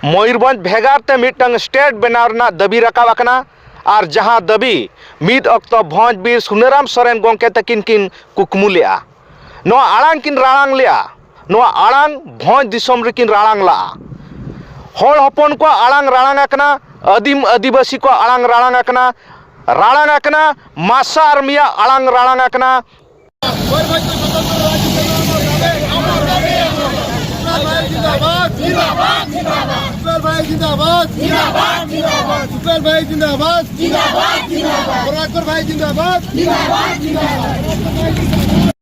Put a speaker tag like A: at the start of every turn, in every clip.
A: Mayurbhanj भेगारते मिटंग state बनावना दाबी रकाब आकना और जहां दाबी मिद अक्तो भोज बीर सुनेराम सोरेन गोंके तकिन किन कुकमु लेआ नो आड़ांग किन राड़ांग लेआ नो आड़ांग भोज दिसोम रेकिन राड़ांग ला होड़ हपन को आड़ांग राड़ांग आकना आदिम आदिवासी को आड़ांग राड़ांग आकना मासा आर्मिया आड़ांग राड़ांग आकना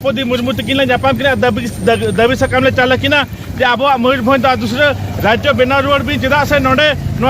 B: द्रौपदी मुर्मू तकिन जापाम किना दाबी सकाम चाला किना जे अब मयूरभंज दूसरे राज्य बेना रुआड़ भी चेदा से नोडे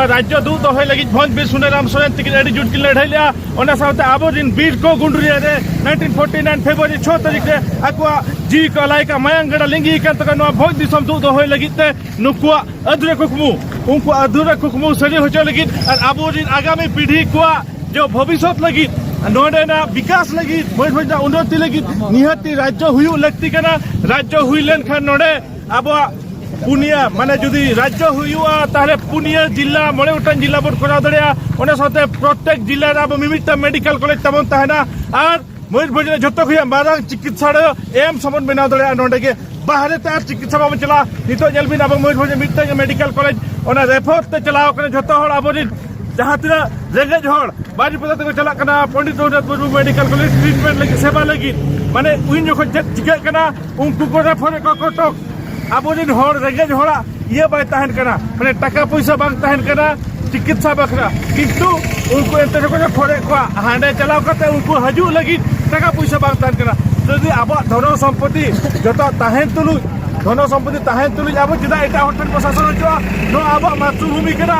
B: राज्य दू दहे लगी भंज बीर सुनेराम सोरेन तकिन अड़ी जुट किन लड़ाई लिया ओना साथे अब दिन बीर को गुंडरिया रे 1949 फेब्रुआरी 6 तारीख रे आकुआ जी को लाइका मायांग गड़ा लिंगी कान तक नो भंज दिसम दू दहे लगी ते नुकुआ अधूरे कुकमु उनको अधूरे कुकमु सरी होचो लगी और अब दिन आगामी पीढ़ी को जो भविष्य लगी नोडेना विकास लगी मयूरभंज उन्नति लगी निहती राज्य हुई लगती कना राज्य हुई लेन खान नोडे अब पुनिया माने जुदी राज्य हुआ ताहले पुनिया जिला मोड़े उठान जिला बोर्ड करा दड़िया ओने साथे प्रत्येक जिला रे अब मिमिता मेडिकल कॉलेज तमन ताहना और मयूरभंज जतो खुया मारांग चिकित्सालय एम समन बना दड़िया नोडे के बाहरे तार चिकित्सा बाबन चला नितो जलबिन अब मयूरभंज मिमिता मेडिकल कॉलेज ओना रेफर ते चलाओ कने जतो हड़ अब जहाँ तना रेंगेज हड़ बारीपदा तक चला कना Pandit Raghunath Murmu medical college treatment लगी सेवा लगी माने उन जो चिका कना उनको को रेफर को कटक अब हड़ रेंगेज हड़ा ये बाय तहन कना माने टाका पैसा बांग तहन कना चिकित्सा बखरा किंतु उनको एंते को फरे को हांडे चलाव करते उनको हजू लगी टाका पैसा बांग तहन कना जदि अब धन संपत्ति जतो तहन तुलु धन संपत्ति तहन तुलु अब चिदा एटा होटल प्रशासन जो नो अब मातृभूमि कना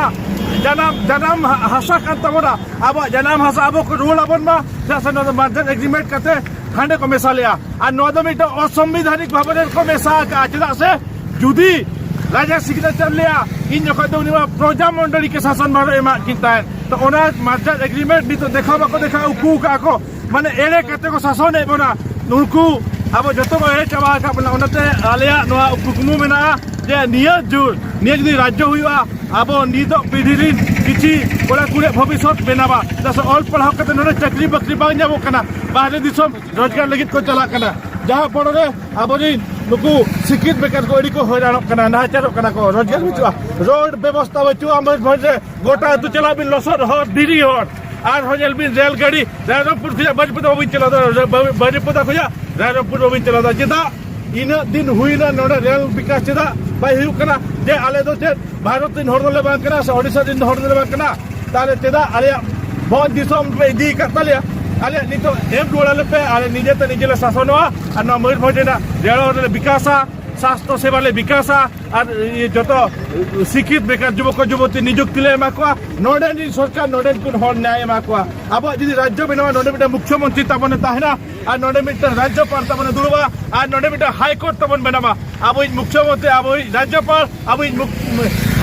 B: जनाम हासा कान तबना अब जनाम हासा अब को रूल अबन मा शासन मार्जन एग्रीमेंट करते हांडे को मेसा लिया और नोदमिट असंवैधानिक भावने को मेसा का चला से जुदी राजा सिग्नेचर लिया इन जखो तो उनिमा प्रजा मंडली के शासन मारो एमा किंता है तो ओना मार्जन एग्रीमेंट नी तो देखा बको देखा उकू का को माने एरे कते को शासन है बना उनको अब जतो को एरे चबा का बना ओनते आलिया नोआ कुकमु मेना जे निया जुर निया जदी राज्य हुआ अब निद पीढ़ी किसी कोड़ा कुड़े भविष्य बेनाबा जैसे ऑल पढ़ाव करते नोडे चाकरी बकरी बांग जाबो कना बाहरे दिसम रोजगार लगित को चला कना जहां पड़े अब नुकु शिक्षित बेकार को एडी को हैरान कना नाचार कना को रोजगार बिचुआ रोड व्यवस्था बिचुआ मयूरभंज गोटा दु चला बिन लसर हर दिरी हर आर होजल बिन रेलगाड़ी रायरंगपुर खुजा बाजपुर बिन चला बाजपुर खुजा रायरंगपुर बिन चला जेदा इन दिन हुईना नोडे रेल विकास चेदा बाय हुई कना जे आले दो चे भारत दिन हड़ले बांग कना से ओडिशा दिन हड़ले बांग कना ताले चेदा आले भोज दिसम पे इदी करतालिया आले नितो एम डोळाले पे आले निजे ते निजेले शासनवा और न मयूरभंजना रेल विकासा स्वास्थ्य सेवाले विकासा और ये जतो शिक्षित बेकार युवक युवती नियुक्ति ले माकुआ नोडेन सरकार नोडेन कुन हर न्याय माकुआ अब जदि राज्य बेनवा नोडे बिटा मुख्यमंत्री तबने ताहना और नोडे बिटा राज्यपाल तबने दुरबा और नोडे बिटा हाईकोर्ट तबन बेनामा अब मुख्यमंत्री अब राज्यपाल अब